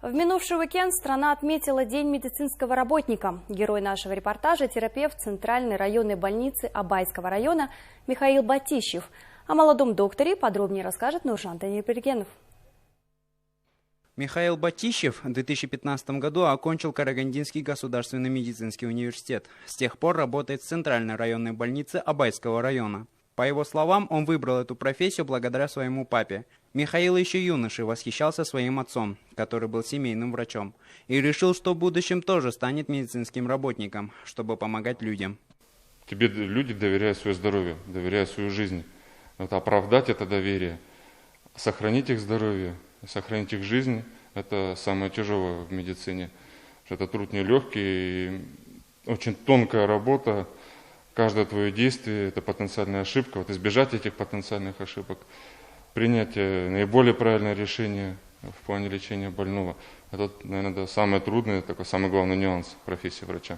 В минувший уикенд страна отметила День медицинского работника. Герой нашего репортажа – терапевт Центральной районной больницы Абайского района Михаил Батищев. О молодом докторе подробнее расскажет Нуржан Танирбергенов. Михаил Батищев в 2015 году окончил Карагандинский государственный медицинский университет. С тех пор работает в Центральной районной больнице Абайского района. По его словам, он выбрал эту профессию благодаря своему папе. Михаил еще юношей восхищался своим отцом, который был семейным врачом, и решил, что в будущем тоже станет медицинским работником, чтобы помогать людям. Тебе люди доверяют свое здоровье, доверяют свою жизнь. Вот оправдать это доверие, сохранить их здоровье, сохранить их жизнь – это самое тяжелое в медицине. Это труд нелегкий, и очень тонкая работа. Каждое твое действие – это потенциальная ошибка. Вот избежать этих потенциальных ошибок, принять наиболее правильное решение в плане лечения больного – это, наверное, самое трудное, такой самый главный нюанс профессии врача.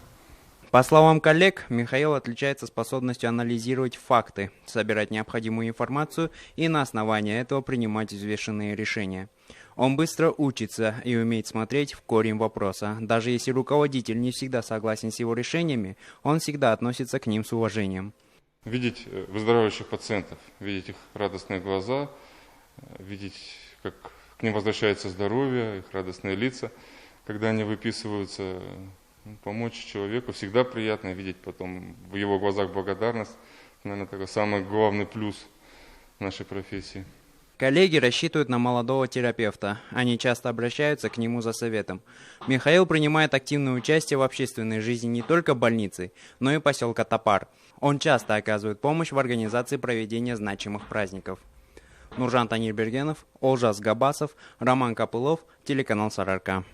По словам коллег, Михаил отличается способностью анализировать факты, собирать необходимую информацию и на основании этого принимать взвешенные решения. Он быстро учится и умеет смотреть в корень вопроса. Даже если руководитель не всегда согласен с его решениями, он всегда относится к ним с уважением. Видеть выздоравливающих пациентов, видеть их радостные глаза, видеть, как к ним возвращается здоровье, их радостные лица, когда они выписываются. Помочь человеку всегда приятно, видеть потом в его глазах благодарность. Наверное, такой самый главный плюс нашей профессии. Коллеги рассчитывают на молодого терапевта. Они часто обращаются к нему за советом. Михаил принимает активное участие в общественной жизни не только больницы, но и поселка Топар. Он часто оказывает помощь в организации проведения значимых праздников. Нуржан Танирбергенов, Олжас Габасов, Роман Копылов, телеканал Сарыарка.